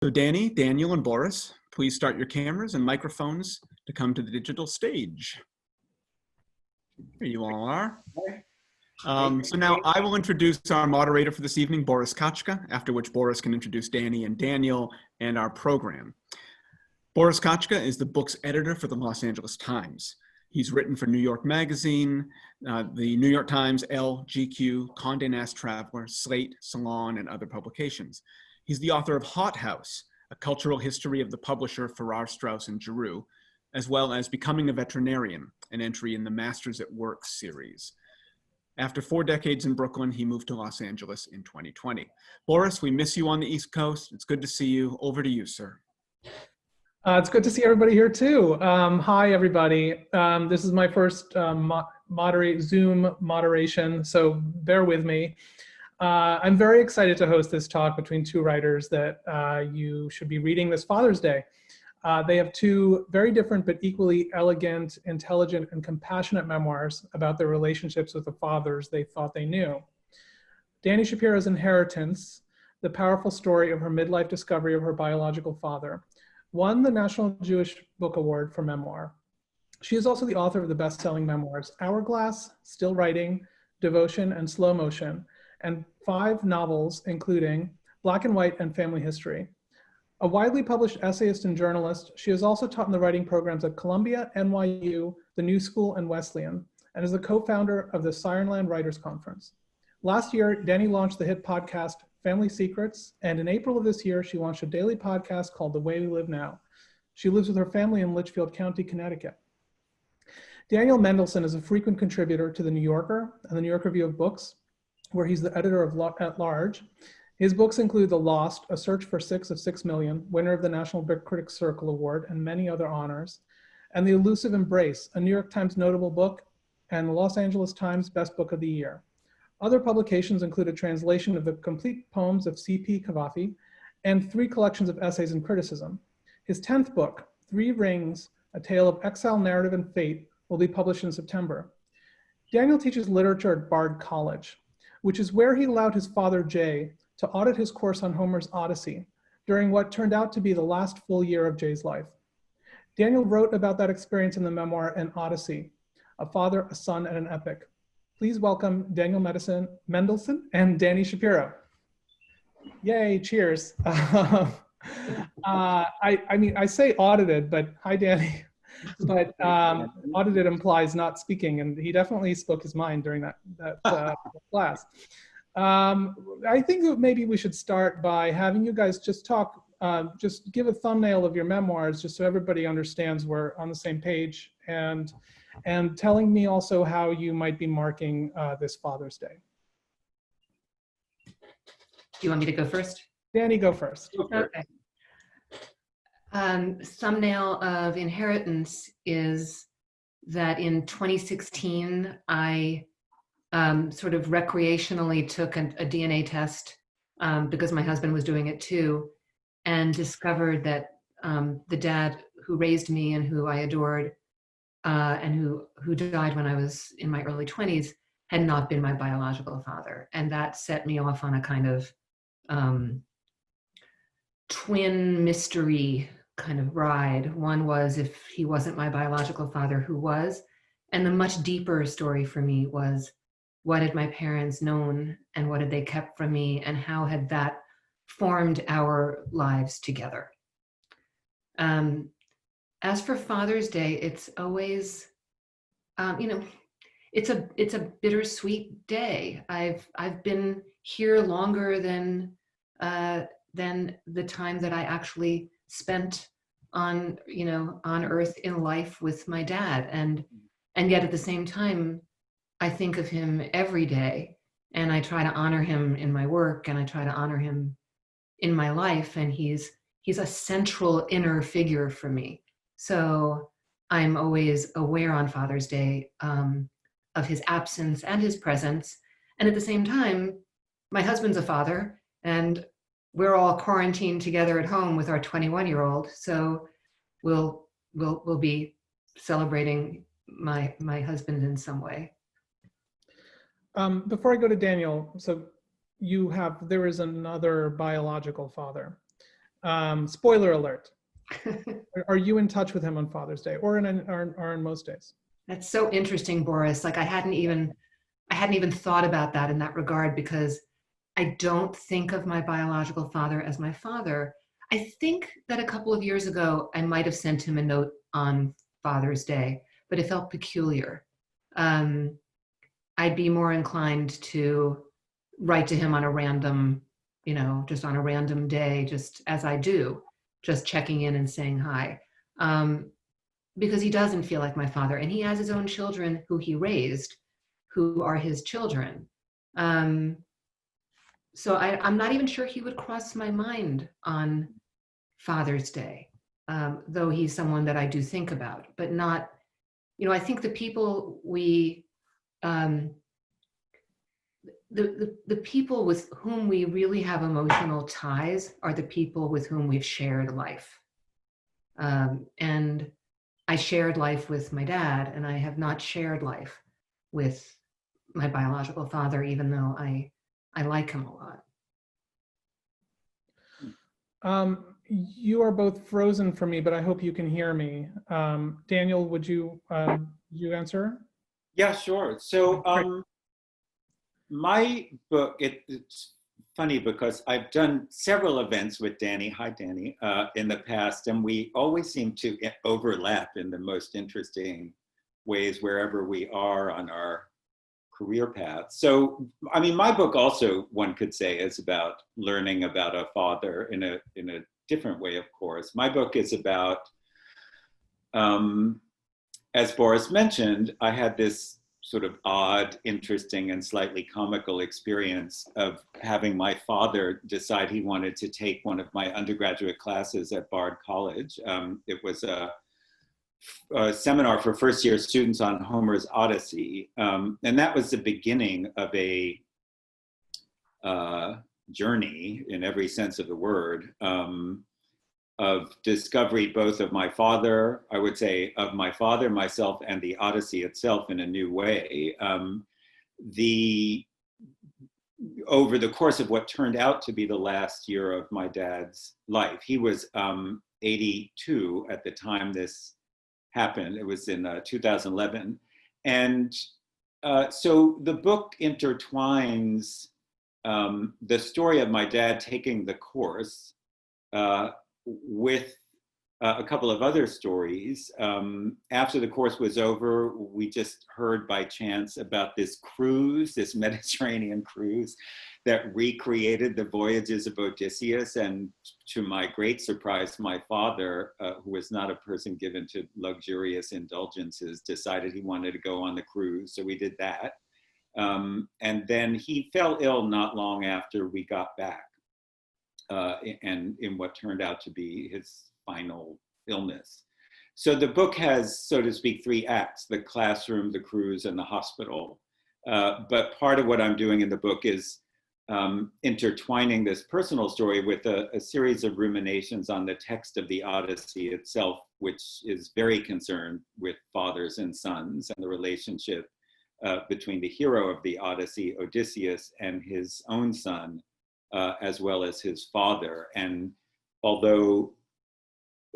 So Dani, Daniel, and Boris, please start your cameras and microphones to come to the digital stage. Here you all are. So now I will introduce our moderator for this evening, Boris Kachka, after which Boris can introduce Dani and Daniel and our program. Boris Kachka is the book's editor for the Los Angeles Times. He's written for New York Magazine, the New York Times, Elle, GQ, Condé Nast Traveler, Slate, Salon, and other publications. He's the author of Hothouse, a cultural history of the publisher Farrar, Straus, and Giroux, as well as Becoming a Veterinarian, an entry in the Masters at Work series. After 4 decades in Brooklyn, he moved to Los Angeles in 2020. Boris, we miss you on the East Coast. It's good to see you. Over to you, sir. It's good to see everybody here too. Hi, everybody. This is my first Zoom moderation, so bear with me. I'm very excited to host this talk between 2 writers that you should be reading this Father's Day. They have 2 very different but equally elegant, intelligent, and compassionate memoirs about their relationships with the fathers they thought they knew. Dani Shapiro's Inheritance, the powerful story of her midlife discovery of her biological father, won the National Jewish Book Award for memoir. She is also the author of the best-selling memoirs Hourglass, Still Writing, Devotion, and Slow Motion, and 5 novels, including Black and White and Family History. A widely published essayist and journalist, she has also taught in the writing programs at Columbia, NYU, the New School, and Wesleyan, and is the co-founder of the Sirenland Writers Conference. Last year, Dani launched the hit podcast Family Secrets, and in April of this year, she launched a daily podcast called The Way We Live Now. She lives with her family in Litchfield County, Connecticut. Daniel Mendelsohn is a frequent contributor to The New Yorker and the New York Review of Books, where he's the editor of at large. His books include The Lost, A Search for 6 of 6 Million, winner of the National Book Critics Circle Award, and many other honors, and The Elusive Embrace, a New York Times notable book, and the Los Angeles Times Best Book of the Year. Other publications include a translation of the complete poems of C.P. Cavafy and 3 collections of essays and criticism. His 10th book, 3 Rings, A Tale of Exile, Narrative, and Fate, will be published in September. Daniel teaches literature at Bard College, which is where he allowed his father, Jay, to audit his course on Homer's Odyssey during what turned out to be the last full year of Jay's life. Daniel wrote about that experience in the memoir An Odyssey, A Father, a Son, and an Epic. Please welcome Daniel Mendelsohn and Dani Shapiro. Yay, cheers. I mean, I say audited, but hi, Dani. But audited implies not speaking, and he definitely spoke his mind during that class. I think that maybe we should start by having you guys just talk, just give a thumbnail of your memoirs, just so everybody understands we're on the same page, and telling me also how you might be marking this Father's Day. Do you want me to go first? Dani, go first. Okay. Thumbnail of Inheritance is that in 2016, I sort of recreationally took a DNA test because my husband was doing it too, and discovered that the dad who raised me and who I adored and who died when I was in my early 20s had not been my biological father. And that set me off on a kind of twin mystery kind of ride. One was, if he wasn't my biological father, who was? And the much deeper story for me was, what had my parents known and what had they kept from me, and how had that formed our lives together? As for Father's Day, it's always, it's a bittersweet day. I've been here longer than the time that I actually spent on earth in life with my dad, and yet at the same time, I think of him every day, and I try to honor him in my work, and I try to honor him in my life, and he's a central inner figure for me. So I'm always aware on Father's Day of his absence and his presence, and at the same time, my husband's a father, and we're all quarantined together at home with our 21-year-old, so we'll be celebrating my husband in some way. Before I go to Daniel, so there is another biological father, Spoiler alert. Are you in touch with him on Father's Day, or in most days? That's so interesting, Boris. Like I hadn't even thought about that in that regard, because I don't think of my biological father as my father. I think that a couple of years ago, I might have sent him a note on Father's Day, but it felt peculiar. I'd be more inclined to write to him on a random, just on a random day, just as I do, just checking in and saying hi. Because he doesn't feel like my father, and he has his own children who he raised, who are his children. So I'm not even sure he would cross my mind on Father's Day, though he's someone that I do think about, but not, I think the people the people with whom we really have emotional ties are the people with whom we've shared life. And I shared life with my dad, and I have not shared life with my biological father, even though I like him a lot. You are both frozen for me, but I hope you can hear me. Daniel, would you answer? Yeah, sure. So my book, it's funny because I've done several events with Dani, hi Dani, in the past, and we always seem to overlap in the most interesting ways wherever we are on our career path. So, I mean, my book also, one could say, is about learning about a father in a different way, of course. My book is about, as Boris mentioned, I had this sort of odd, interesting, and slightly comical experience of having my father decide he wanted to take one of my undergraduate classes at Bard College. It was a seminar for first-year students on Homer's Odyssey. And that was the beginning of a journey, in every sense of the word, of discovery both of my father, I would say of my father, myself, and the Odyssey itself in a new way. Over the course of what turned out to be the last year of my dad's life, he was 82 at the time this happened. It was in 2011. And so the book intertwines the story of my dad taking the course with a couple of other stories. After the course was over, we just heard by chance about this cruise, this Mediterranean cruise that recreated the voyages of Odysseus. And to my great surprise, my father, who was not a person given to luxurious indulgences, decided he wanted to go on the cruise. So we did that. And then he fell ill not long after we got back. And in what turned out to be his final illness. So the book has, so to speak, three acts: the classroom, the cruise, and the hospital. But part of what I'm doing in the book is intertwining this personal story with a series of ruminations on the text of the Odyssey itself, which is very concerned with fathers and sons and the relationship between the hero of the Odyssey, Odysseus, and his own son, as well as his father. And although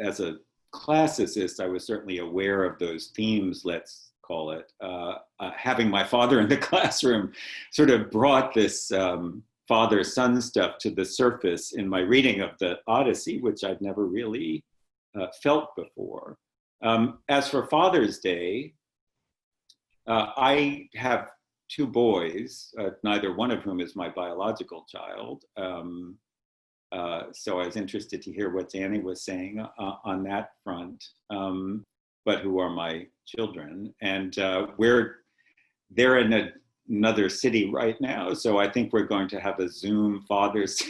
as a classicist, I was certainly aware of those themes, let's call it, having my father in the classroom sort of brought this father-son stuff to the surface in my reading of the Odyssey, which I'd never really felt before. As for Father's Day, I have two boys, neither one of whom is my biological child. So I was interested to hear what Dani was saying on that front, but who are my children. And they're in another city right now. So I think we're going to have a Zoom Father's,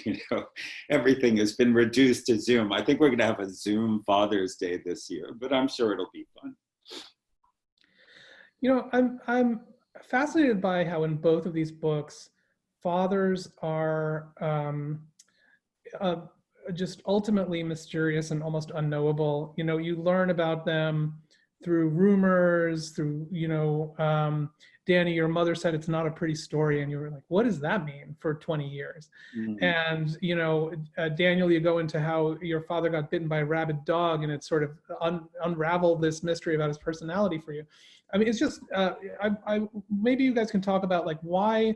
everything has been reduced to Zoom. I think we're going to have a Zoom Father's Day this year, but I'm sure it'll be fun. I'm fascinated by how in both of these books, fathers are just ultimately mysterious and almost unknowable. You learn about them through rumors, through, Dani, your mother said it's not a pretty story, and you were like, what does that mean, for 20 years? And, Daniel, you go into how your father got bitten by a rabid dog, and it sort of unraveled this mystery about his personality for you. I mean, it's just, maybe you guys can talk about like why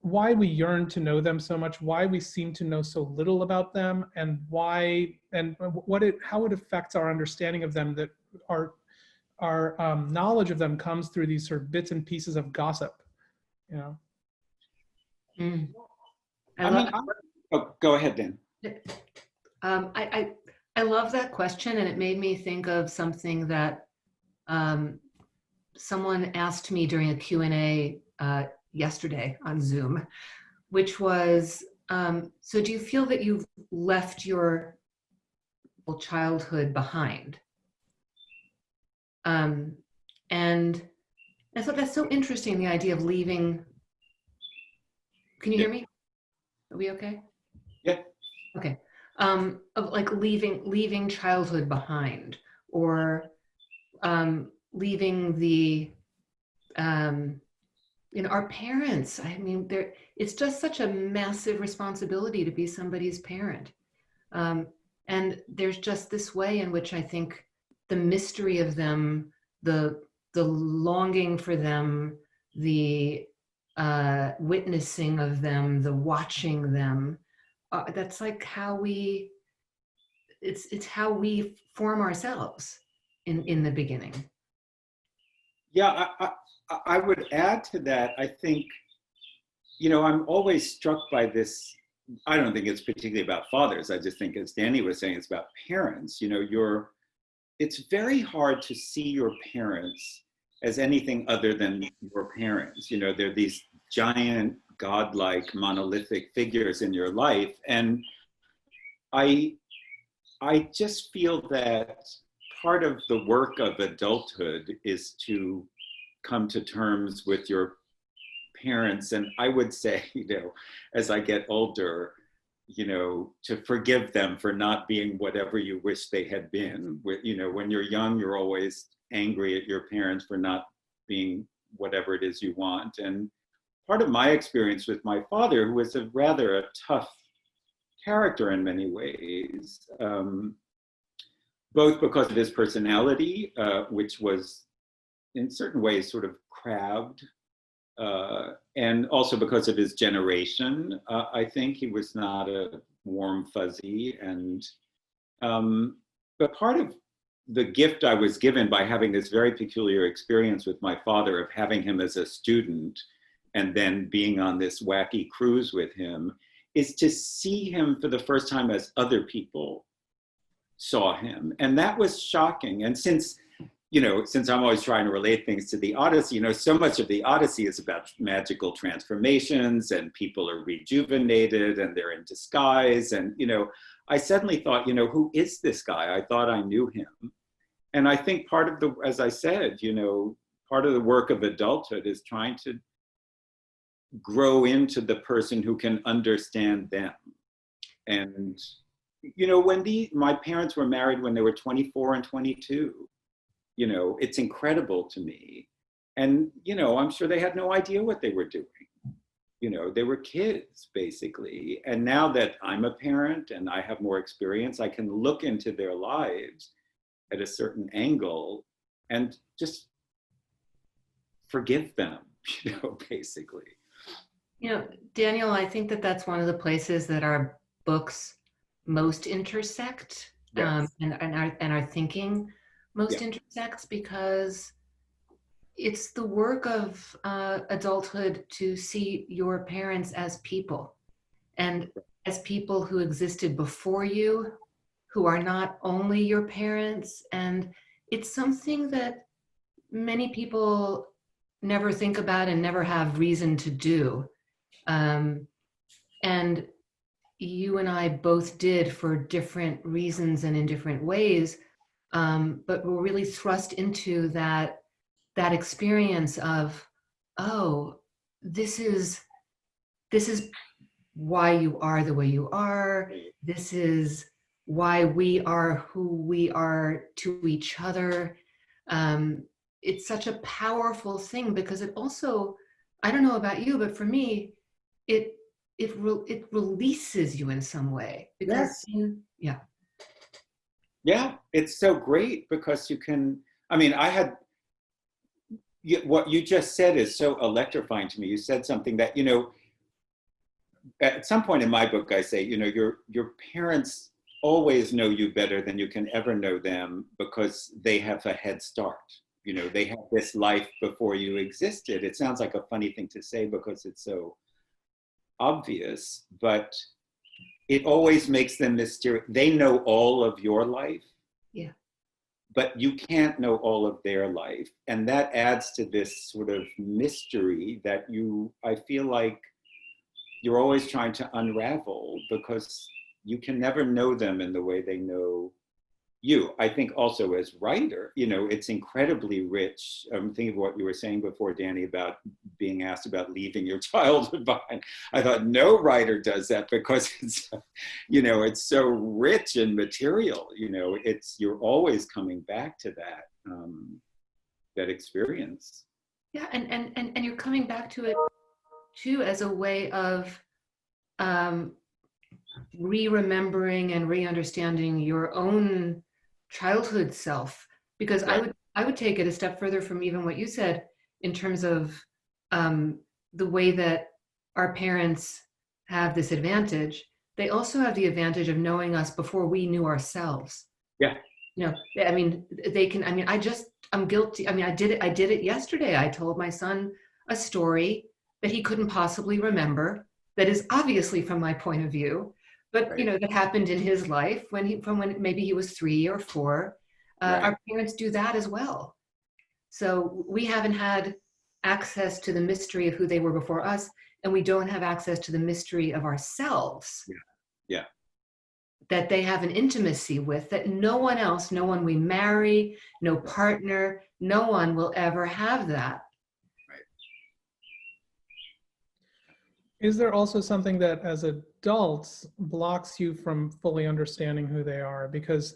we yearn to know them so much, why we seem to know so little about them, and how it affects our understanding of them, that our knowledge of them comes through these sort of bits and pieces of gossip, Go ahead, Dan. I love that question, and it made me think of something that someone asked me during a Q&A yesterday on Zoom, which was, so do you feel that you've left your childhood behind? And I thought that's so interesting, the idea of leaving. Can you hear me? Are we okay? Yeah. Okay. Of like leaving childhood behind, or leaving the, our parents. I mean, it's just such a massive responsibility to be somebody's parent. And there's just this way in which I think the mystery of them, the longing for them, the witnessing of them, the watching them, that's like how it's how we form ourselves in the beginning. Yeah, I would add to that. I think, I'm always struck by this. I don't think it's particularly about fathers. I just think, as Dani was saying, it's about parents. It's very hard to see your parents as anything other than your parents. They're these giant, godlike, monolithic figures in your life. And I just feel that part of the work of adulthood is to come to terms with your parents. And I would say, as I get older, to forgive them for not being whatever you wish they had been. When you're young, you're always angry at your parents for not being whatever it is you want. And part of my experience with my father, who was a rather tough character in many ways, both because of his personality, which was in certain ways sort of crabbed, and also because of his generation. I think he was not a warm fuzzy. But part of the gift I was given by having this very peculiar experience with my father, of having him as a student and then being on this wacky cruise with him, is to see him for the first time as other people saw him. And that was shocking. And since I'm always trying to relate things to the Odyssey, so much of the Odyssey is about magical transformations, and people are rejuvenated and they're in disguise. And, I suddenly thought, who is this guy? I thought I knew him. And I think part of as I said, part of the work of adulthood is trying to grow into the person who can understand them. And, when my parents were married when they were 24 and 22, it's incredible to me. And, I'm sure they had no idea what they were doing. They were kids, basically. And now that I'm a parent and I have more experience, I can look into their lives at a certain angle and just forgive them, basically. Daniel, I think that's one of the places that our books most intersect, yes. and our thinking most intersects, because it's the work of adulthood to see your parents as people, and as people who existed before you, who are not only your parents. And it's something that many people never think about and never have reason to do. And you and I both did, for different reasons and in different ways, but we're really thrust into that experience of, oh, this is why you are the way you are. This is why we are who we are to each other. It's such a powerful thing because it also, I don't know about you, but for me, it releases you in some way because Yes. Yeah, it's so great because you can, I mean, what you just said is so electrifying to me. You said something that, you know, at some point in my book, I say, you know, your parents always know you better than you can ever know them because they have a head start. You know, they have this life before you existed. It sounds like a funny thing to say because it's so obvious, but it always makes them mysterious. They know all of your life. Yeah. But you can't know all of their life. And that adds to this sort of mystery that I feel like you're always trying to unravel because you can never know them in the way they know you. I think also as writer, you know, it's incredibly rich. I'm thinking of what you were saying before, Dani, about being asked about leaving your childhood behind. I thought no writer does that because it's, you know, it's so rich in material. You know, you're always coming back to that that experience. Yeah, and you're coming back to it too as a way of re-remembering and re-understanding your own childhood self, because Right. I would take it a step further from even what you said in terms of the way that our parents have this advantage. They also have the advantage of knowing us before we knew ourselves. Yeah. You know, I mean, they can, I mean, I'm guilty. I mean, I did it yesterday. I told my son a story that he couldn't possibly remember, that is obviously from my point of view, but Right. you know, that happened in his life from when maybe he was 3 or 4. Right. Our parents do that as well. So we haven't had access to the mystery of who they were before us, and we don't have access to the mystery of ourselves. Yeah. Yeah. That they have an intimacy with, that no one else, no one we marry, no partner, no one will ever have that. Is there also something that as adults blocks you from fully understanding who they are? Because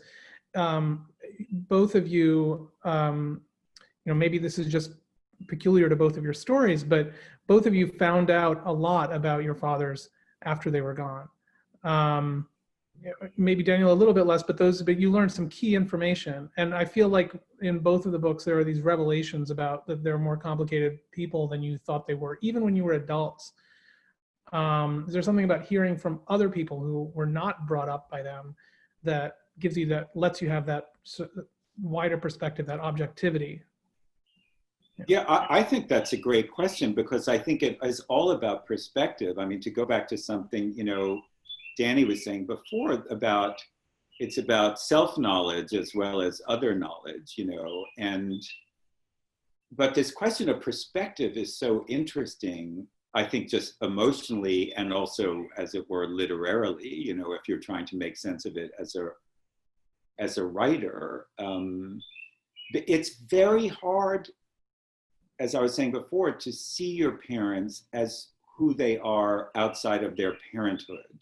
both of you, you know, maybe this is just peculiar to both of your stories, but both of you found out a lot about your fathers after they were gone. Maybe Daniel a little bit less, but you learned some key information. And I feel like in both of the books, there are these revelations about that they're more complicated people than you thought they were, even when you were adults. Is there something about hearing from other people who were not brought up by them that lets you have that wider perspective, that objectivity? Yeah, I think that's a great question because I think it is all about perspective. I mean, to go back to something, you know, Dani was saying before about it's about self-knowledge as well as other knowledge, you know, but this question of perspective is so interesting, I think, just emotionally and also, as it were, literarily, you know, if you're trying to make sense of it as a writer. It's very hard, as I was saying before, to see your parents as who they are outside of their parenthood.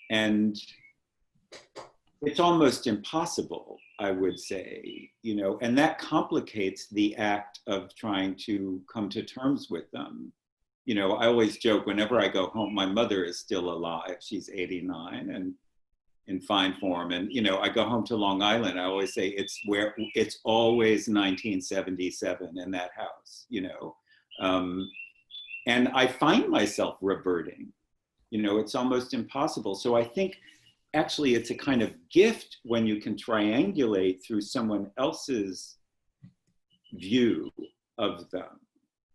And it's almost impossible, I would say, you know, and that complicates the act of trying to come to terms with them. You know, I always joke whenever I go home, my mother is still alive. She's 89 and in fine form. And, you know, I go home to Long Island. I always say it's always 1977 in that house, you know. And I find myself reverting, you know, it's almost impossible. So I think actually it's a kind of gift when you can triangulate through someone else's view of them.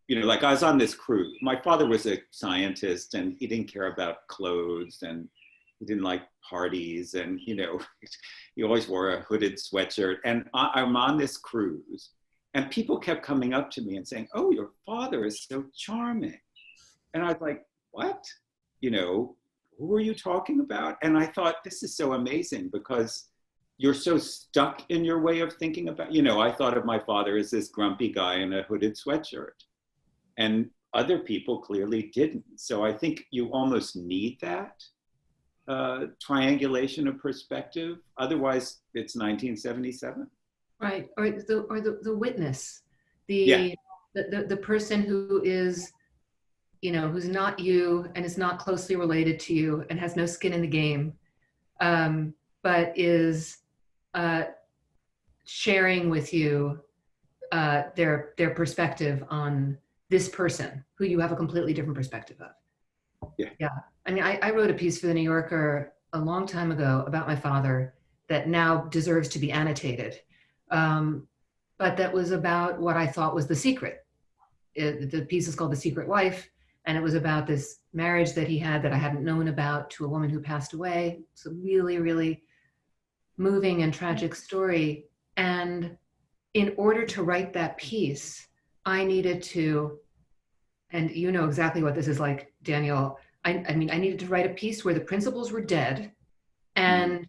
You know, like I was on this cruise. My father was a scientist and he didn't care about clothes and he didn't like parties and, you know, he always wore a hooded sweatshirt. And I'm on this cruise and people kept coming up to me and saying, "Oh, your father is so charming." And I was like, "What? You know, who are you talking about?" And I thought, this is so amazing because you're so stuck in your way of thinking about, you know, I thought of my father as this grumpy guy in a hooded sweatshirt. And other people clearly didn't. So I think you almost need that triangulation of perspective. Otherwise, it's 1977. Right, or the witness, Yeah. the person who is, you know, who's not you and is not closely related to you and has no skin in the game, but is sharing with you their perspective on this person who you have a completely different perspective of. Yeah. Yeah. I mean, I wrote a piece for the New Yorker a long time ago about my father that now deserves to be annotated. But that was about what I thought was the secret. The piece is called The Secret Wife, and it was about this marriage that he had that I hadn't known about to a woman who passed away. It's a really, really moving and tragic story. And in order to write that piece, I needed to, and you know exactly what this is like, Daniel. I mean, I needed to write a piece where the principals were dead and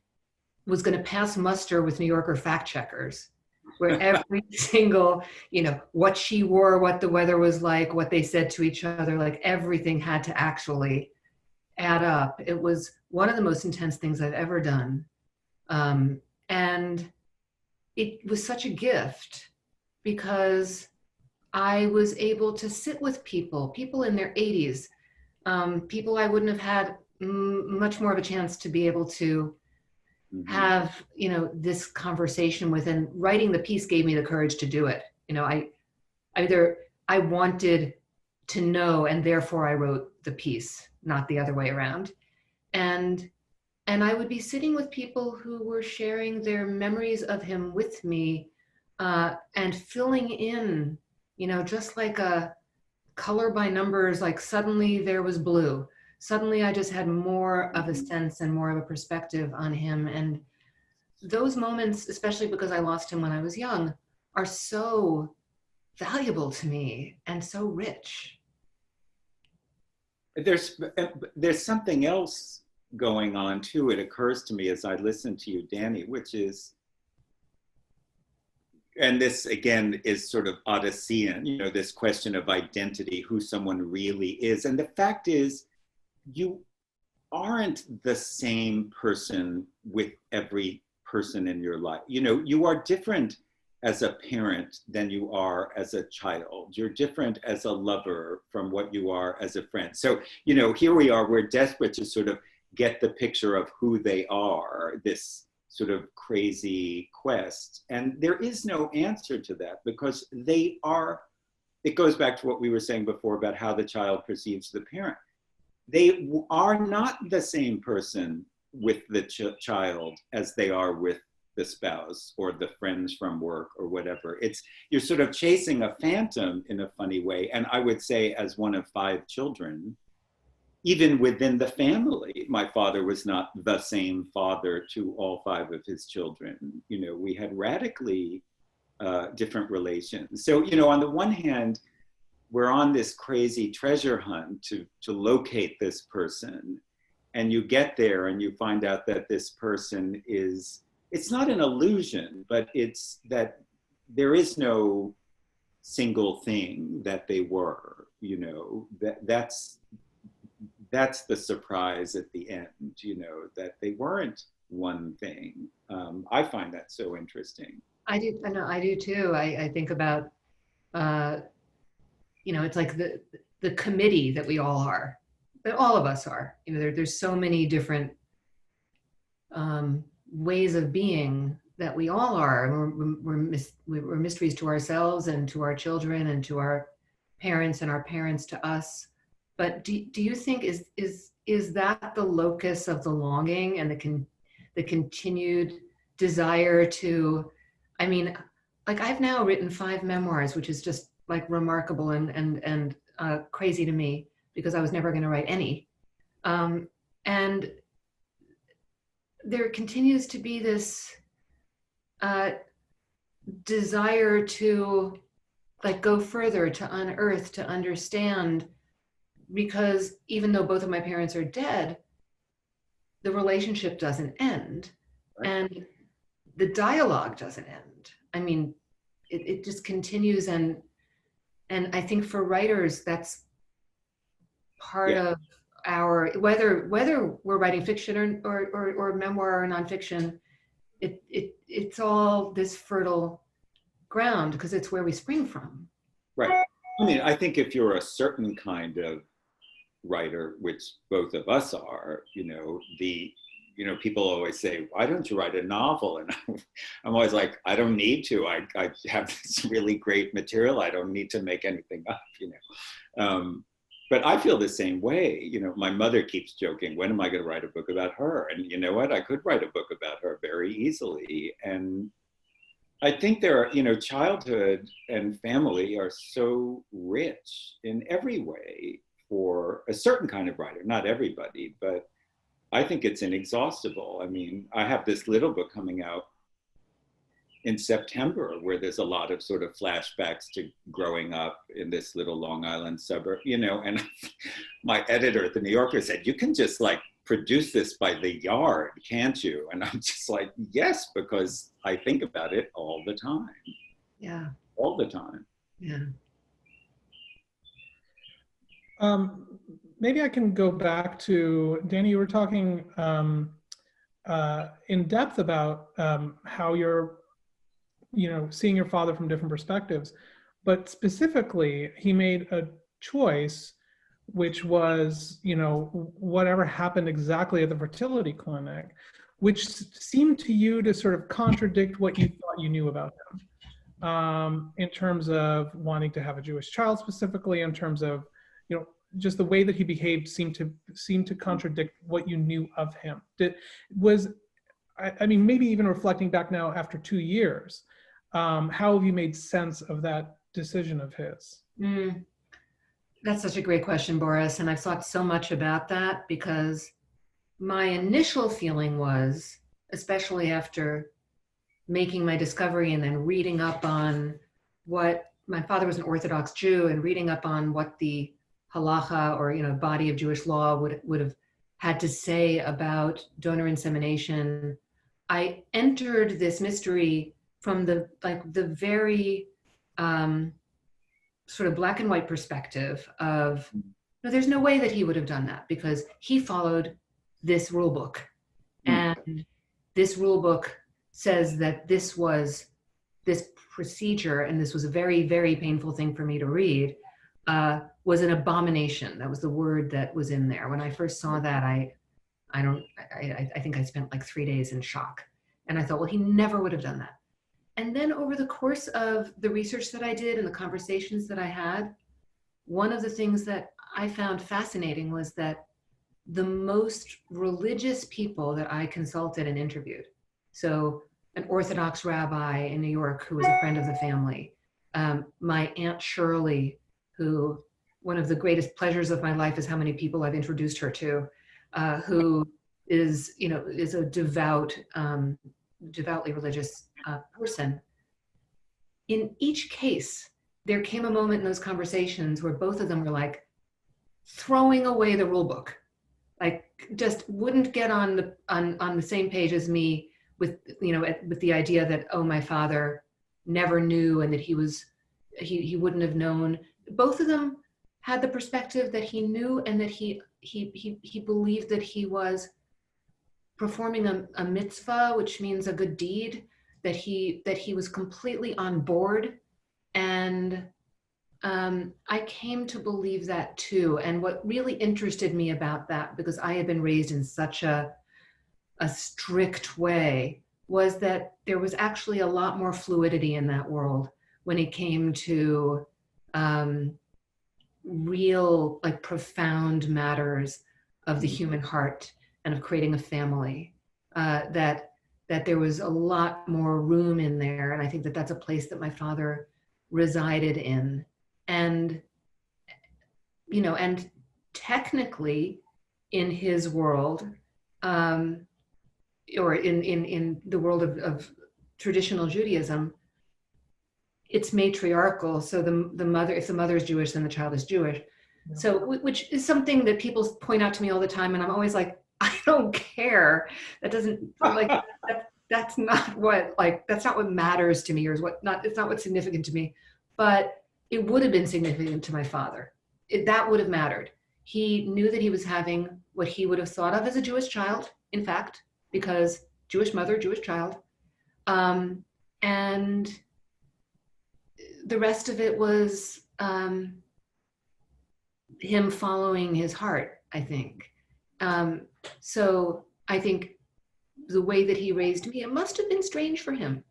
was going to pass muster with New Yorker fact checkers, where every single, you know, what she wore, what the weather was like, what they said to each other, like everything had to actually add up. It was one of the most intense things I've ever done. And it was such a gift because I was able to sit with people in their 80s, people I wouldn't have had much more of a chance to be able to have, you know, this conversation with, and writing the piece gave me the courage to do it. You know, I wanted to know, and therefore I wrote the piece, not the other way around. And I would be sitting with people who were sharing their memories of him with me, and filling in, you know, just like a color by numbers, like suddenly there was blue. Suddenly I just had more of a sense and more of a perspective on him. And those moments, especially because I lost him when I was young, are so valuable to me and so rich. There's something else going on too. It occurs to me as I listen to you, Dani, which is, and this again is sort of Odyssean, you know, this question of identity, who someone really is. And the fact is, you aren't the same person with every person in your life. You know, you are different as a parent than you are as a child. You're different as a lover from what you are as a friend. So, you know, here we are, we're desperate to sort of get the picture of who they are, this sort of crazy quest. And there is no answer to that because they are, it goes back to what we were saying before about how the child perceives the parent. They are not the same person with the child as they are with the spouse or the friends from work or whatever. It's, you're sort of chasing a phantom in a funny way. And I would say, as one of 5 children, even within the family, my father was not the same father to all 5 of his children. You know, we had radically different relations. So, you know, on the one hand, we're on this crazy treasure hunt to locate this person. And you get there and you find out that this person is, it's not an illusion, but it's that there is no single thing that they were, you know, that's the surprise at the end, you know, that they weren't one thing. I find that so interesting. I do too. I think about, you know, it's like the committee that we all are, that all of us are. You know, there's so many different ways of being that we all are. We're mysteries to ourselves and to our children and to our parents and our parents to us. But do you think is that the locus of the longing and the continued desire to, I mean, like I've now written 5 memoirs, which is just like remarkable and crazy to me because I was never going to write any. And there continues to be this desire to like go further, to unearth, to understand, because even though both of my parents are dead, the relationship doesn't end, and the dialogue doesn't end. I mean, it just continues, and I think for writers, that's part of our, whether we're writing fiction or memoir or nonfiction, it it's all this fertile ground because it's where we spring from. Right. I mean, I think if you're a certain kind of writer, which both of us are, people always say, why don't you write a novel? And I'm always like, I don't need to. I have this really great material. I don't need to make anything up, But I feel the same way. My mother keeps joking, when am I going to write a book about her? And you know what? I could write a book about her very easily. And I think there are, childhood and family are so rich in every way for a certain kind of writer, not everybody, but I think it's inexhaustible. I mean, I have this little book coming out in September where there's a lot of sort of flashbacks to growing up in this little Long Island suburb, and my editor at the New Yorker said, you can just like produce this by the yard, can't you? And I'm just like, yes, because I think about it all the time. Yeah. All the time. Yeah. Maybe I can go back to, Dani, you were talking in depth about how you're, seeing your father from different perspectives, but specifically, he made a choice, which was, whatever happened exactly at the fertility clinic, which seemed to you to sort of contradict what you thought you knew about him, in terms of wanting to have a Jewish child, specifically in terms of, just the way that he behaved seemed to contradict what you knew of him. I mean, maybe even reflecting back now after 2 years, how have you made sense of that decision of his? That's such a great question, Boris. And I've thought so much about that because my initial feeling was, especially after making my discovery and then reading up on what, my father was an Orthodox Jew, and reading up on what the halacha, or body of Jewish law would have had to say about donor insemination, I entered this mystery from the very sort of black and white perspective of, no, there's no way that he would have done that because he followed this rule book, and this rule book says that this procedure, and this was a very, very painful thing for me to read, was an abomination. That was the word that was in there. When I first saw that, I think I spent like 3 days in shock. And I thought, well, he never would have done that. And then over the course of the research that I did and the conversations that I had, one of the things that I found fascinating was that the most religious people that I consulted and interviewed, so an Orthodox rabbi in New York who was a friend of the family, my Aunt Shirley, who one of the greatest pleasures of my life is how many people I've introduced her to, who is a devoutly religious person. In each case, there came a moment in those conversations where both of them were like throwing away the rule book, like just wouldn't get on the same page as me with the idea that, oh, my father never knew and that he wouldn't have known. Both of them had the perspective that he knew and that he believed that he was performing a mitzvah, which means a good deed, that he was completely on board. And I came to believe that too. And what really interested me about that, because I had been raised in such a strict way, was that there was actually a lot more fluidity in that world when it came to real, like, profound matters of the human heart and of creating a family, that there was a lot more room in there. And I think that that's a place that my father resided in. And, and technically in his world, or in the world of traditional Judaism, it's matriarchal. So the mother, if the mother is Jewish, then the child is Jewish. Yeah. So, which is something that people point out to me all the time. And I'm always like, I don't care. That doesn't, like, that's not what matters to me, or it's not what's significant to me. But it would have been significant to my father. That would have mattered. He knew that he was having what he would have thought of as a Jewish child, in fact, because Jewish mother, Jewish child. And the rest of it was him following his heart, I think. So I think the way that he raised me, it must have been strange for him,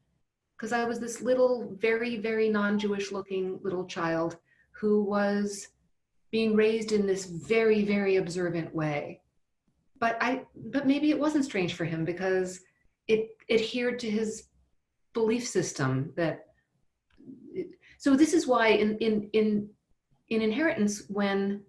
because I was this little, very, very non-Jewish looking little child who was being raised in this very, very observant way. But maybe it wasn't strange for him because it adhered to his belief system. So this is why in Inheritance, when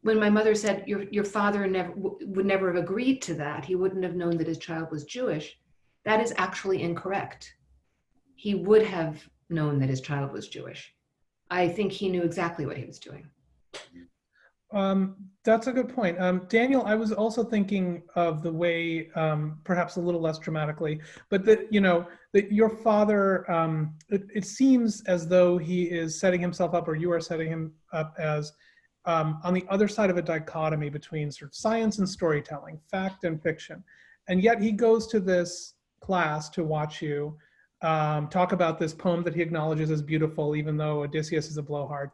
my mother said your father would never have agreed to that, he wouldn't have known that his child was Jewish, that is actually incorrect. He would have known that his child was Jewish. I think he knew exactly what he was doing. That's a good point. Daniel, I was also thinking of the way, perhaps a little less dramatically, but that your father, it seems as though he is setting himself up, or you are setting him up as on the other side of a dichotomy between sort of science and storytelling, fact and fiction. And yet he goes to this class to watch you talk about this poem that he acknowledges as beautiful, even though Odysseus is a blowhard.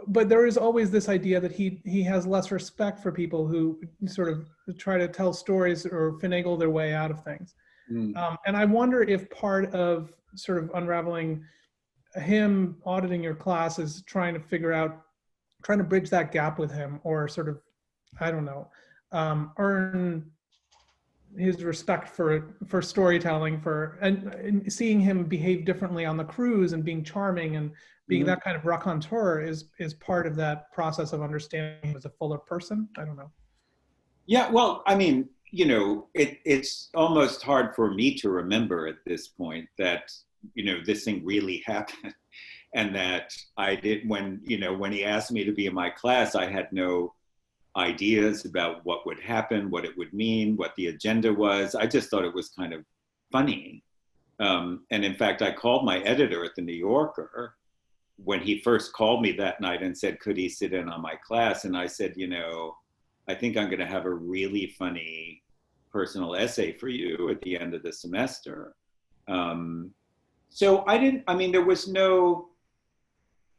But there is always this idea that he has less respect for people who sort of try to tell stories or finagle their way out of things. And I wonder if part of sort of unraveling him auditing your class is trying to bridge that gap with him, or sort of, I don't know, earn his respect for storytelling, and seeing him behave differently on the cruise and being charming and being that kind of raconteur is part of that process of understanding him as a fuller person. I don't know. Yeah, well, I mean, it's almost hard for me to remember at this point that, this thing really happened. And that I did, when he asked me to be in my class, I had no ideas about what would happen, what it would mean, what the agenda was. I just thought it was kind of funny. And in fact, I called my editor at the New Yorker when he first called me that night and said, could he sit in on my class? And I said, I think I'm going to have a really funny personal essay for you at the end of the semester. So there was no,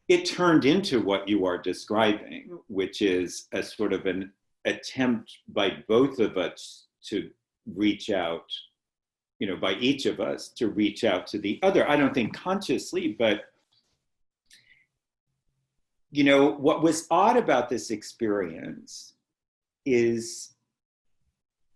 it turned into what you are describing, which is a sort of an attempt by both of us to reach out, by each of us to reach out to the other. I don't think consciously, but what was odd about this experience is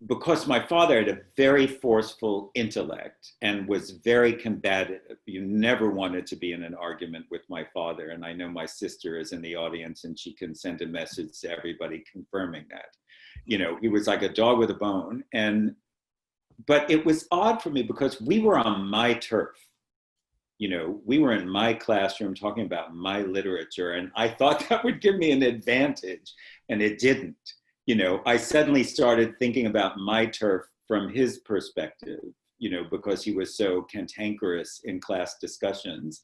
because my father had a very forceful intellect and was very combative. You never wanted to be in an argument with my father. And I know my sister is in the audience and she can send a message to everybody confirming that. He was like a dog with a bone. But it was odd for me because we were on my turf. We were in my classroom talking about my literature, and I thought that would give me an advantage, and it didn't. I suddenly started thinking about my turf from his perspective, because he was so cantankerous in class discussions.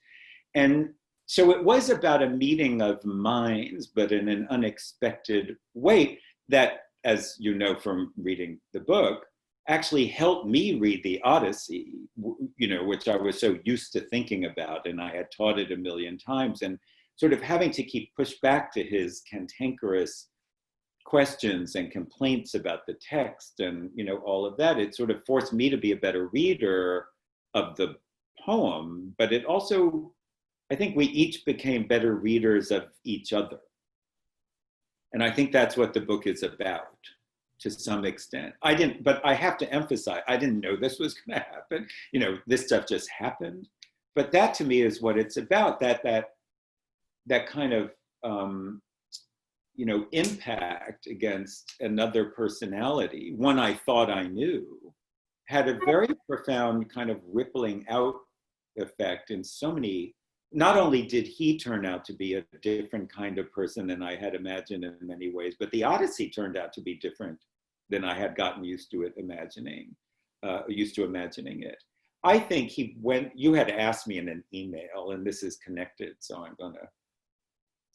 And so it was about a meeting of minds, but in an unexpected way that, as you know from reading the book, actually helped me read the Odyssey, which I was so used to thinking about, and I had taught it a million times, and sort of having to keep push back to his cantankerous questions and complaints about the text and all of that. It sort of forced me to be a better reader of the poem, but it also, I think we each became better readers of each other. And I think that's what the book is about to some extent. But I have to emphasize, I didn't know this was going to happen. This stuff just happened. But that to me is what it's about, that kind of, impact against another personality, one I thought I knew, had a very profound kind of rippling out effect in so many. Not only did he turn out to be a different kind of person than I had imagined in many ways, but the Odyssey turned out to be different than I had gotten used to imagining it. I think you had asked me in an email, and this is connected, so I'm gonna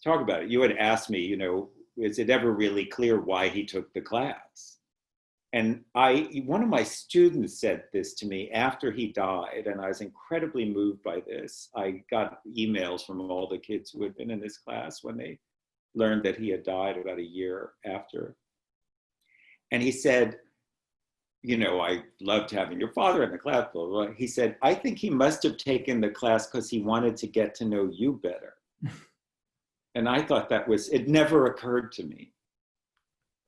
talk about it. You had asked me, is it ever really clear why he took the class? And one of my students said this to me after he died, and I was incredibly moved by this. I got emails from all the kids who had been in this class when they learned that he had died about a year after. And he said, you know, I loved having your father in the class, blah, blah, blah. He said, I think he must have taken the class because he wanted to get to know you better. And I thought it never occurred to me,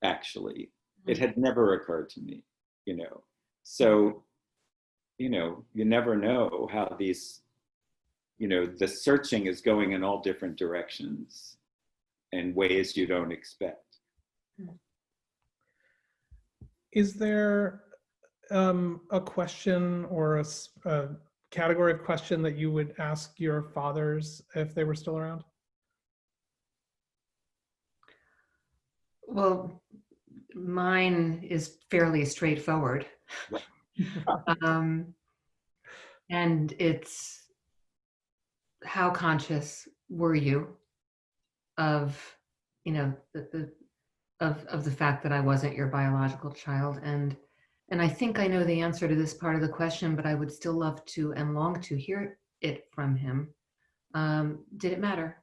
actually. It had never occurred to me, you know. So, you know, you never know how these, you know, the searching is going in all different directions and ways you don't expect. Is there a question or a category of question that you would ask your fathers if they were still around? Well, mine is fairly straightforward. And it's, how conscious were you of, you know, of the fact that I wasn't your biological child? And I think I know the answer to this part of the question, but I would still love to and long to hear it from him. Did it matter?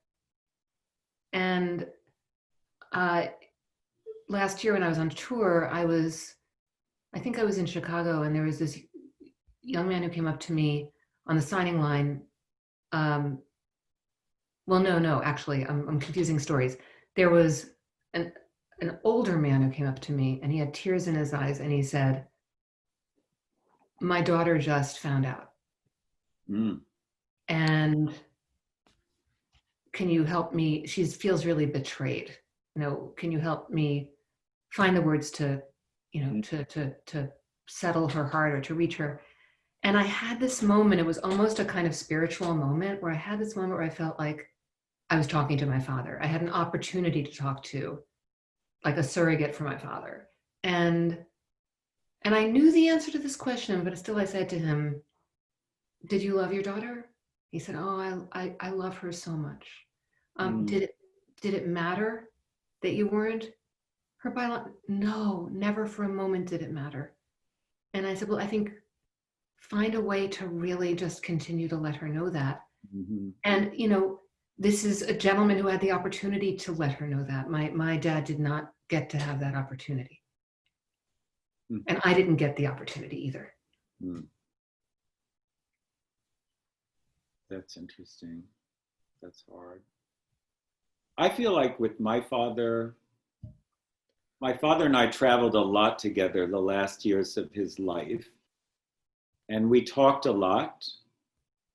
And last year when I was on tour, I think I was in Chicago, and there was this young man who came up to me on the signing line. Well, no, actually, I'm confusing stories. There was an older man who came up to me, and he had tears in his eyes, and he said, my daughter just found out. And can you help me? She feels really betrayed. You know, can you help me find the words to, you know, to settle her heart or to reach her? And I had this moment, it was almost a kind of spiritual moment, where I had this moment where I felt like I was talking to my father. I had an opportunity to talk to, like, a surrogate for my father. And I knew the answer to this question, but still I said to him, did you love your daughter? He said, oh, I love her so much. Did it matter that you weren't her biological? No, never for a moment did it matter. And I said, well, I think find a way to really just continue to let her know that. And, you know, this is a gentleman who had the opportunity to let her know that. My dad did not get to have that opportunity. And I didn't get the opportunity either. That's interesting. That's hard. I feel like with my father and I traveled a lot together the last years of his life. And we talked a lot.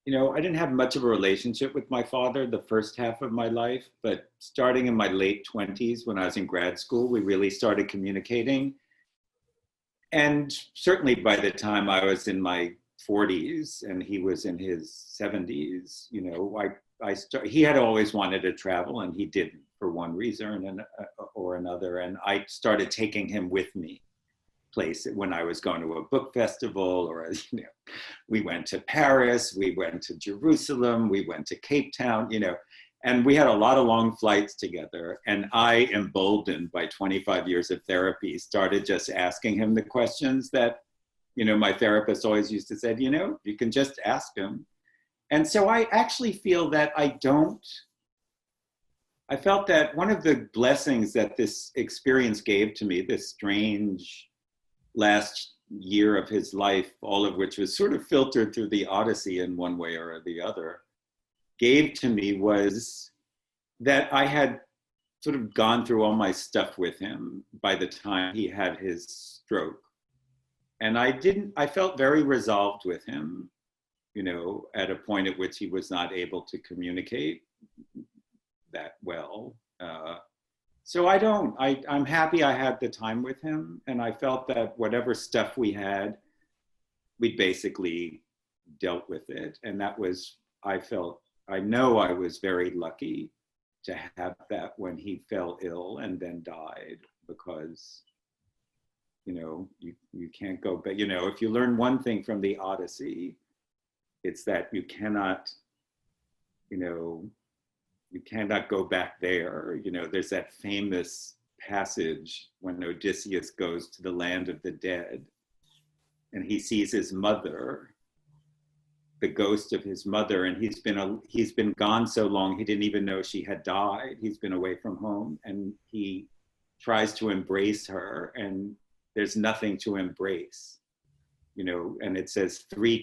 You know, I didn't have much of a relationship with my father the first half of my life, but starting in my late 20s, when I was in grad school, we really started communicating. And certainly by the time I was in my 40s and he was in his 70s, you know, he had always wanted to travel, and he didn't for one reason or another. And I started taking him with me place when I was going to a book festival, or, you know, we went to Paris, we went to Jerusalem, we went to Cape Town, you know, and we had a lot of long flights together. And I, emboldened by 25 years of therapy, started just asking him the questions that, you know, my therapist always used to say, you know, you can just ask him. And so I actually feel that I felt that one of the blessings that this experience gave to me, this strange last year of his life, all of which was sort of filtered through the Odyssey in one way or the other, gave to me was that I had sort of gone through all my stuff with him by the time he had his stroke. And I felt very resolved with him, you know, at a point at which he was not able to communicate that well. So I'm happy I had the time with him, and I felt that whatever stuff we had, we basically dealt with it. And that was, I know I was very lucky to have that when he fell ill and then died, because, you know, you can't go back. You know, if you learn one thing from the Odyssey, it's that you cannot, you know, you cannot go back there. You know, there's that famous passage when Odysseus goes to the land of the dead and he sees his mother, the ghost of his mother, and he's been gone so long he didn't even know she had died. He's been away from home, and he tries to embrace her, and there's nothing to embrace, and it says three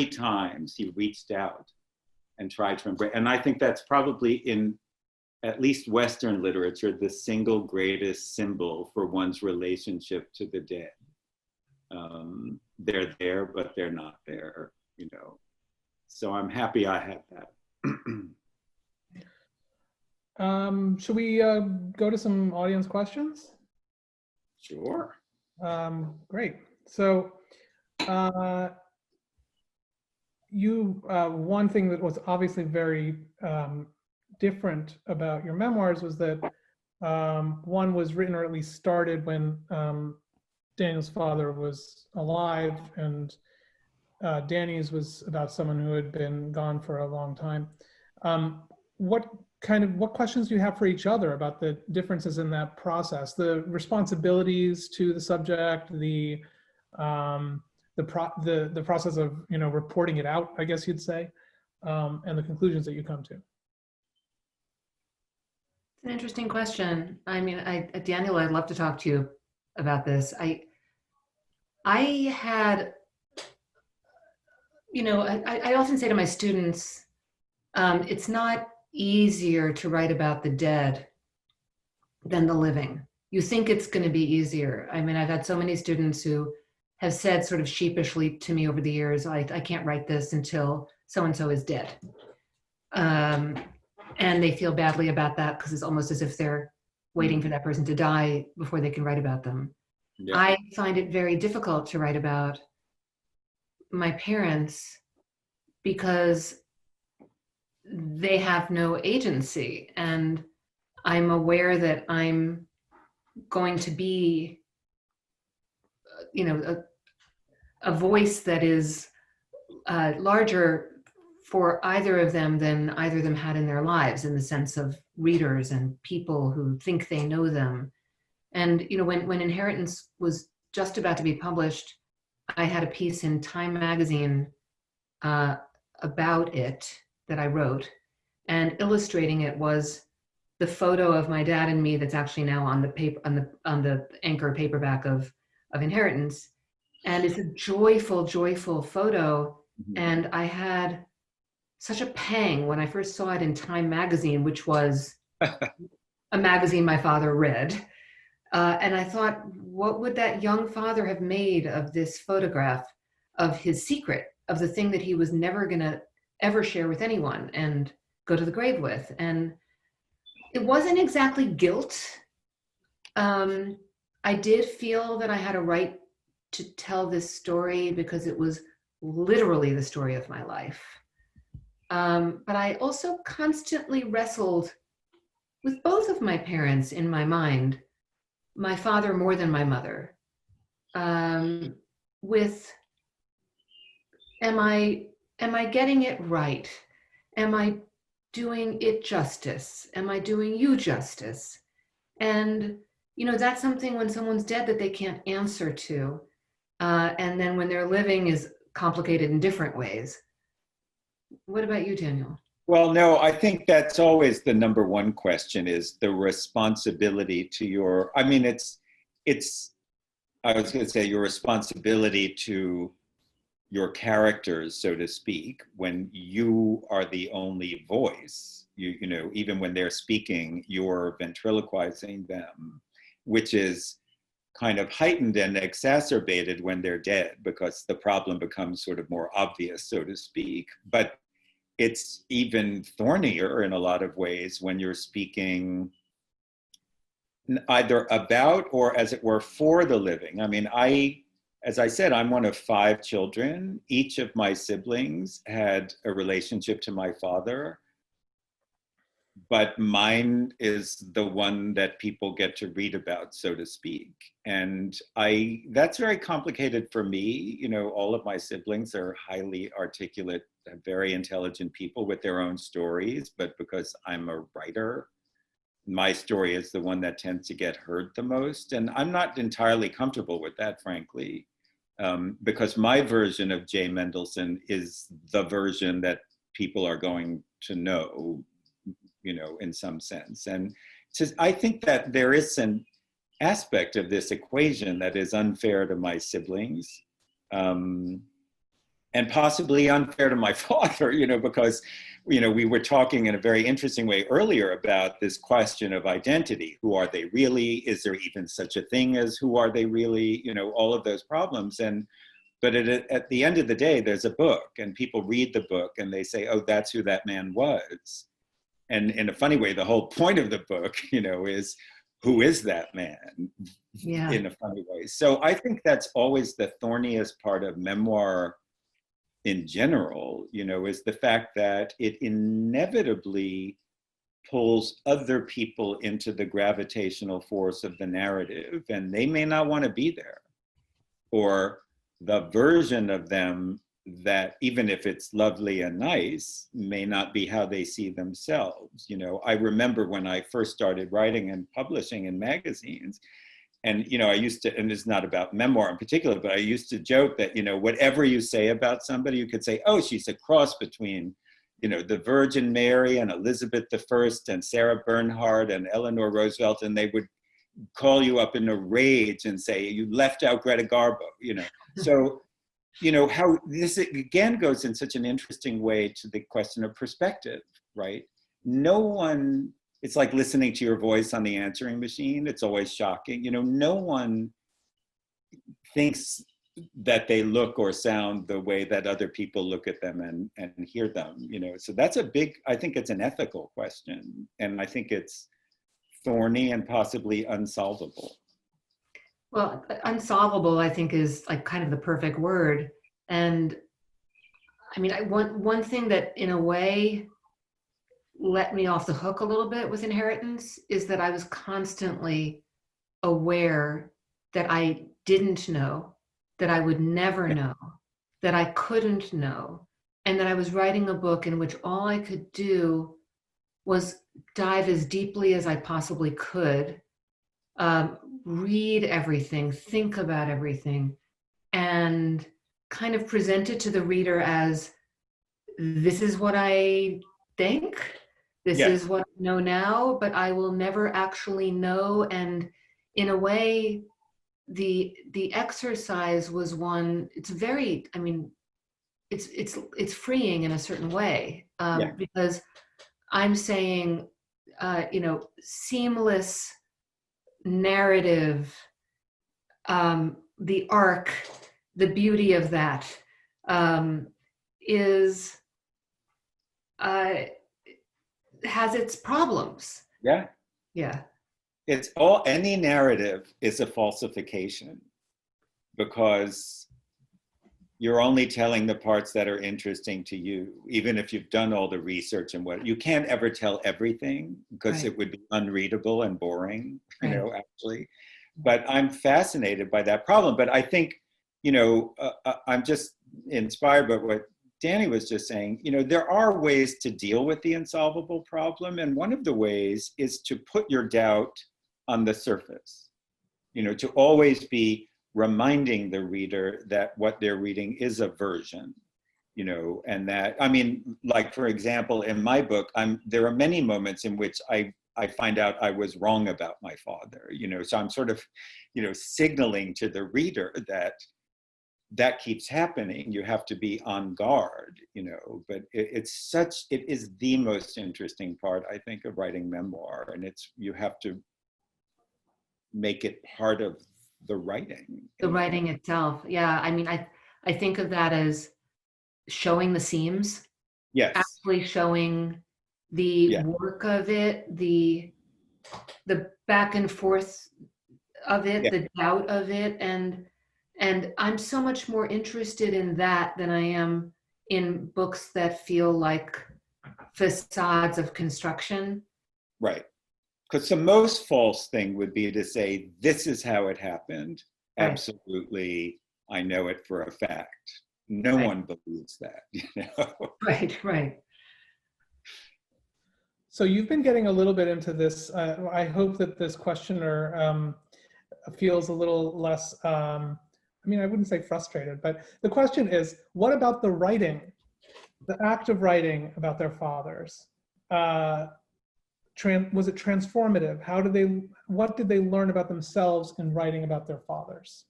times he reached out and tried to embrace. And I think that's probably, in at least Western literature, the single greatest symbol for one's relationship to the dead. They're there, but they're not there, So I'm happy I had that. Should we go to some audience questions? Sure. Great. So one thing that was obviously very different about your memoirs was that one was written, or at least started, when Daniel's father was alive, and Dani's was about someone who had been gone for a long time. What questions do you have for each other about the differences in that process, the responsibilities to the subject, the process of reporting it out, I guess you'd say, and the conclusions that you come to? It's an interesting question. I mean, Daniel, I'd love to talk to you about this. I had, I often say to my students, it's not easier to write about the dead than the living. You think it's going to be easier. I mean, I've had so many students who have said sort of sheepishly to me over the years, I can't write this until so-and-so is dead. And they feel badly about that because it's almost as if they're waiting for that person to die before they can write about them. Yeah. I find it very difficult to write about my parents because they have no agency, and I'm aware that I'm going to be, a voice that is larger for either of them than either of them had in their lives, in the sense of readers and people who think they know them. And when Inheritance was just about to be published, I had a piece in Time magazine about it that I wrote, and illustrating it was the photo of my dad and me that's actually now on the paper, on the anchor paperback of Inheritance. And it's a joyful, joyful photo. Mm-hmm. And I had such a pang when I first saw it in Time magazine, which was a magazine my father read. And I thought, what would that young father have made of this photograph of his secret, of the thing that he was never going to ever share with anyone and go to the grave with? And it wasn't exactly guilt. I did feel that I had a right to tell this story because it was literally the story of my life. But I also constantly wrestled with both of my parents in my mind, my father more than my mother, with, am I getting it right? Am I doing it justice? Am I doing you justice? And, that's something when someone's dead that they can't answer to. And then when they're living is complicated in different ways. What about you, Daniel? Well, no, I think that's always the number one question, is the responsibility to your, I mean, I was going to say your responsibility to your characters, so to speak, when you are the only voice, even when they're speaking, you're ventriloquizing them, which is kind of heightened and exacerbated when they're dead because the problem becomes sort of more obvious, so to speak. But it's even thornier in a lot of ways when you're speaking either about or, as it were, for the living. I mean, as I said, I'm one of 5 children. Each of my siblings had a relationship to my father, but mine is the one that people get to read about, so to speak. And that's very complicated for me. All of my siblings are highly articulate, very intelligent people with their own stories, but because I'm a writer, my story is the one that tends to get heard the most. And I'm not entirely comfortable with that, frankly, because my version of J. Mendelsohn is the version that people are going to know, you know, in some sense. And I think that there is an aspect of this equation that is unfair to my siblings, and possibly unfair to my father, you know, because, you know, we were talking in a very interesting way earlier about this question of identity. Who are they really? Is there even such a thing as who are they really? You know, all of those problems. But at the end of the day, there's a book, and people read the book and they say, oh, that's who that man was. And in a funny way, the whole point of the book, you know, is who is that man? Yeah. In a funny way. So I think that's always the thorniest part of memoir in general, you know, is the fact that it inevitably pulls other people into the gravitational force of the narrative, and they may not want to be there. Or the version of them that, even if it's lovely and nice, may not be how they see themselves. You know, I remember when I first started writing and publishing in magazines, and, you know, I used to, and it's not about memoir in particular, but I used to joke that, you know, whatever you say about somebody, you could say, oh, she's a cross between, you know, the Virgin Mary and Elizabeth I and Sarah Bernhardt and Eleanor Roosevelt, and they would call you up in a rage and say, you left out Greta Garbo, you know. So, you know, how this again goes in such an interesting way to the question of perspective, right? No one, it's like listening to your voice on the answering machine. It's always shocking. You know, no one thinks that they look or sound the way that other people look at them and hear them, you know. So that's a big, I think it's an ethical question. And I think it's thorny and possibly unsolvable. Well, unsolvable, I think, is like kind of the perfect word. And I mean, one thing that in a way let me off the hook a little bit with Inheritance is that I was constantly aware that I didn't know, that I would never know, that I couldn't know, and that I was writing a book in which all I could do was dive as deeply as I possibly could, read everything, think about everything, and kind of present it to the reader as, this is what I think, this is what I know now, but I will never actually know. And in a way, the exercise was one, it's very, I mean, it's freeing in a certain way, because I'm saying, you know, seamless narrative, the arc, the beauty of that is has its problems. Yeah. Yeah. It's all, any narrative is a falsification because you're only telling the parts that are interesting to you, even if you've done all the research and what, you can't ever tell everything because it would be unreadable and boring, you know, actually. But I'm fascinated by that problem. But I think, you know, I'm just inspired by what Dani was just saying. You know, there are ways to deal with the insolvable problem. And one of the ways is to put your doubt on the surface, you know, to always be reminding the reader that what they're reading is a version, you know, and that, I mean, like, for example, in my book, there are many moments in which I find out I was wrong about my father, you know, so I'm sort of, you know, signaling to the reader that keeps happening. You have to be on guard, you know, but it is the most interesting part, I think, of writing memoir. And you have to make it part of the writing. The writing itself. Yeah. I mean, I think of that as showing the seams. Yes. Actually showing the work of it, the back and forth of it, the doubt of it. And I'm so much more interested in that than I am in books that feel like facades of construction. Right. Because the most false thing would be to say, this is how it happened. Right. Absolutely, I know it for a fact. No one believes that, you know? Right. So you've been getting a little bit into this. I hope that this questioner feels a little less, I mean, I wouldn't say frustrated, but the question is, what about the writing, the act of writing about their fathers? Was it transformative? What did they learn about themselves in writing about their fathers?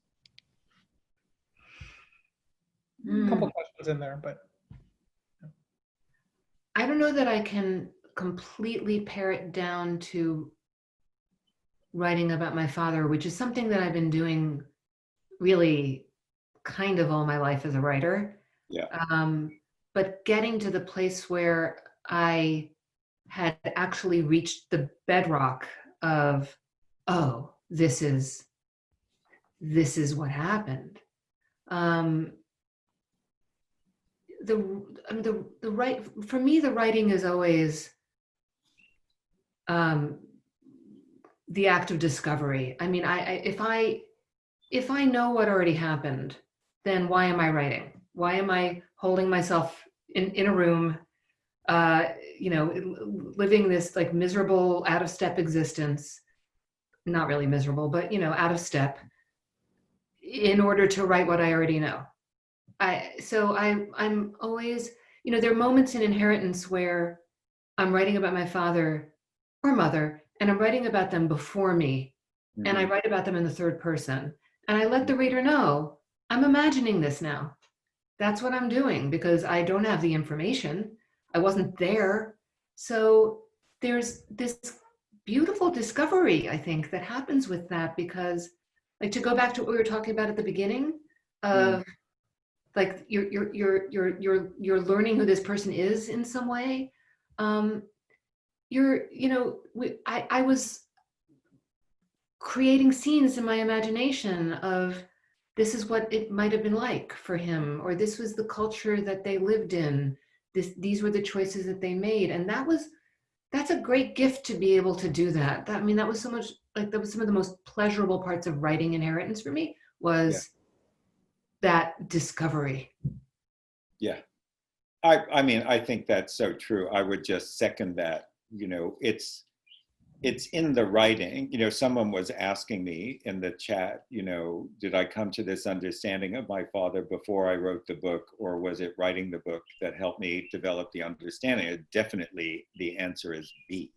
A couple questions in there, but. I don't know that I can completely pare it down to writing about my father, which is something that I've been doing really kind of all my life as a writer. Yeah. But getting to the place where I had actually reached the bedrock of, oh, this is what happened. For me, the writing is always the act of discovery. I mean, if I know what already happened, then why am I writing? Why am I holding myself in a room, living this like miserable, out of step existence? Not really miserable, but out of step, in order to write what I already know. I'm always, there are moments in Inheritance where I'm writing about my father or mother, and I'm writing about them before me, and I write about them in the third person, and I let the reader know I'm imagining this now. That's what I'm doing because I don't have the information. I wasn't there. So there's this beautiful discovery, I think, that happens with that, because like, to go back to what we were talking about at the beginning of like you're learning who this person is in some way. I was creating scenes in my imagination of, this is what it might have been like for him, or this was the culture that they lived in. These were the choices that they made. And that's a great gift to be able to do that. That was so much, like, that was some of the most pleasurable parts of writing Inheritance for me, was that discovery. Yeah. I think that's so true. I would just second that. It's in the writing. Someone was asking me in the chat, did I come to this understanding of my father before I wrote the book, or was it writing the book that helped me develop the understanding? Definitely the answer is B,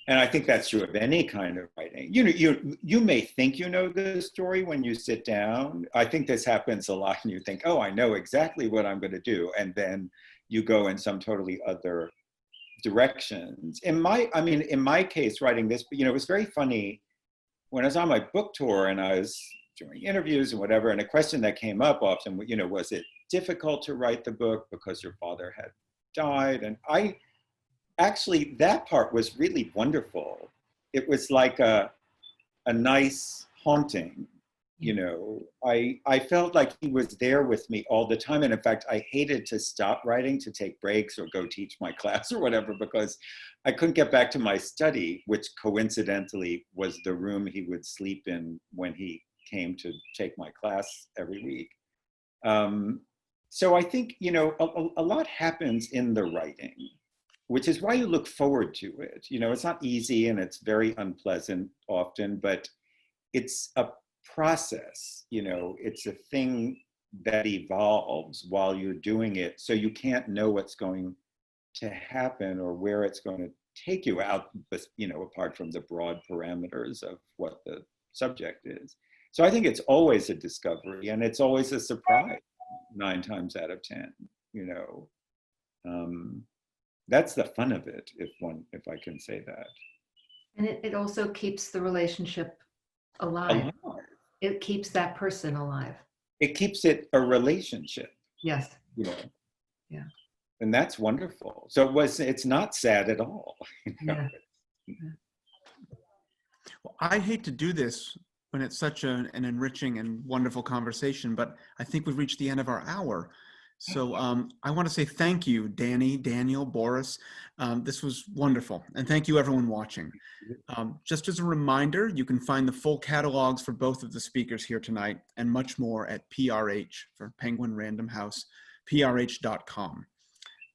and I think that's true of any kind of writing. You may think you know the story when you sit down. I think this happens a lot, and you think, oh, I know exactly what I'm going to do, and then you go in some totally other directions. In my case, writing this, it was very funny when I was on my book tour and I was doing interviews and whatever, and a question that came up often, was it difficult to write the book because your father had died? And actually, that part was really wonderful. It was like a nice haunting, I felt like he was there with me all the time. And in fact, I hated to stop writing to take breaks or go teach my class or whatever, because I couldn't get back to my study, which coincidentally was the room he would sleep in when he came to take my class every week. So I think, a lot happens in the writing, which is why you look forward to it. It's not easy and it's very unpleasant often, but it's a process, it's a thing that evolves while you're doing it. So you can't know what's going to happen or where it's going to take you out, apart from the broad parameters of what the subject is. So I think it's always a discovery, and it's always a surprise 9 times out of 10, that's the fun of it, if I can say that. And it also keeps the relationship alive. It keeps that person alive. It keeps it a relationship. Yes. Yeah. And that's wonderful. So it's not sad at all. Yeah. Well, I hate to do this when it's such an enriching and wonderful conversation, but I think we've reached the end of our hour. So I want to say thank you, Dani, Daniel, Boris. This was wonderful. And thank you, everyone watching. Just as a reminder, you can find the full catalogs for both of the speakers here tonight and much more at PRH, for Penguin Random House, prh.com.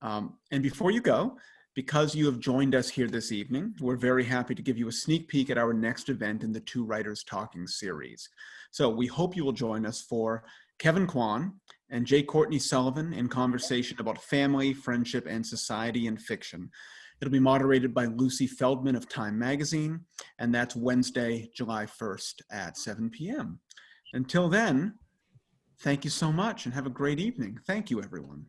And before you go, Because you have joined us here this evening, we're very happy to give you a sneak peek at our next event in the Two Writers Talking series. So we hope you will join us for Kevin Kwan and J. Courtney Sullivan in conversation about family, friendship, and society in fiction. It'll be moderated by Lucy Feldman of Time Magazine, and that's Wednesday, July 1st at 7 p.m. Until then, thank you so much and have a great evening. Thank you, everyone.